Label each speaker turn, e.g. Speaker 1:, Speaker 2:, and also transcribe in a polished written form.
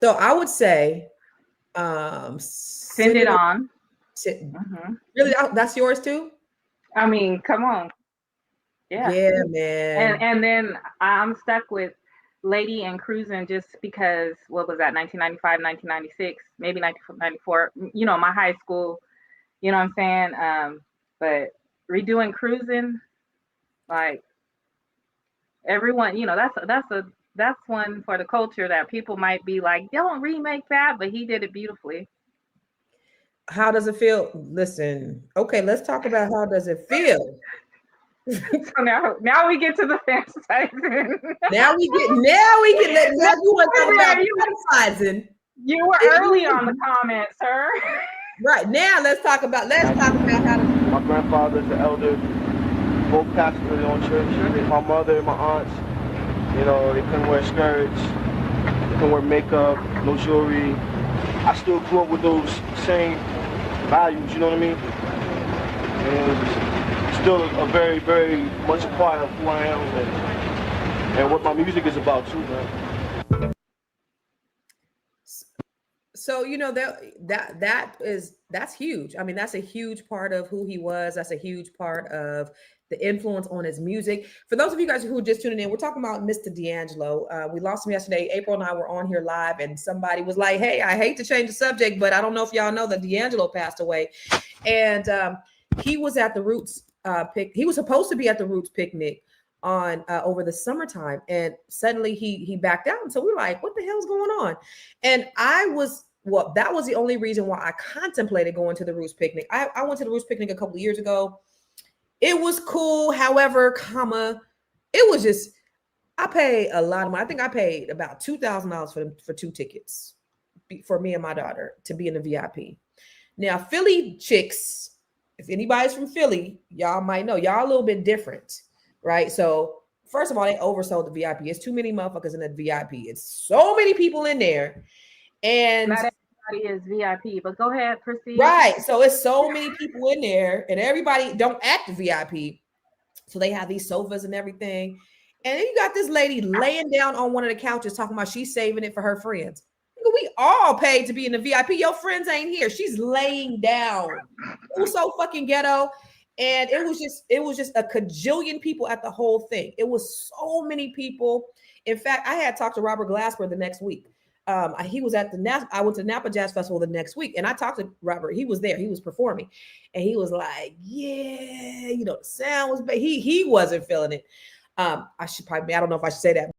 Speaker 1: So I would say,
Speaker 2: Send
Speaker 1: send
Speaker 2: it
Speaker 1: it on.
Speaker 2: on.
Speaker 1: Send,
Speaker 2: Hmm.
Speaker 1: really, that's yours too.
Speaker 2: I mean, come on. Yeah.
Speaker 1: Yeah,
Speaker 2: and
Speaker 1: man.
Speaker 2: and then I'm stuck with Lady and Cruising just because what was that 1995, 1996, maybe 1994, my high school, you know what I'm saying? But redoing Cruising, like everyone, that's one for the culture that people might be like, don't remake that, but he did it beautifully.
Speaker 1: How does it feel? Listen, okay, let's talk about how does it feel.
Speaker 2: So now we get to the fantasizing.
Speaker 1: Now you want to talk about
Speaker 2: You
Speaker 1: fantasizing.
Speaker 2: you were early on the comment, sir.
Speaker 1: Right now, let's talk about how to.
Speaker 3: My grandfather's the elder, both pastors of their own church. My mother and my aunts, they couldn't wear skirts, they couldn't wear makeup, no jewelry. I still grew up with those same values, you know what I mean? And it's still a very, very much a part of who I am and what my music is about too, man.
Speaker 1: So that's huge. I mean, that's a huge part of who he was. That's a huge part of the influence on his music. For those of you guys who are just tuning in, we're talking about Mr. D'Angelo. We lost him yesterday. April and I were on here live, and somebody was like, "Hey, I hate to change the subject, but I don't know if y'all know that D'Angelo passed away." And he was at the Roots He was supposed to be at the Roots picnic on over the summertime, and suddenly he backed out. And so we're like, "What the hell's going on?" And that was the only reason why I contemplated going to the Roots picnic. I went to the Roots picnic a couple of years ago. It was cool, however, it was just I paid a lot of money. I think I paid about $2,000 for two tickets for me and my daughter to be in the VIP. Now, Philly chicks, if anybody's from Philly, y'all might know y'all a little bit different, right? So first of all, they oversold the VIP. It's too many motherfuckers in the VIP. It's so many people in there, and
Speaker 2: Not everybody is VIP, but go ahead, proceed.
Speaker 1: right, so it's so many people in there, and everybody don't act VIP. So they have these sofas and everything. And then you got this lady laying down on one of the couches talking about she's saving it for her friends. We all paid to be in the VIP. Your friends ain't here. She's laying down. It was so fucking ghetto. And it was just a cajillion people at the whole thing. It was so many people. In fact, I had talked to Robert Glasper the next week. He was at I went to Napa Jazz Festival the next week, and I talked to Robert. He was there. He was performing, and he was like, "Yeah, the sound was bad." He wasn't feeling it. I don't know if I should say that.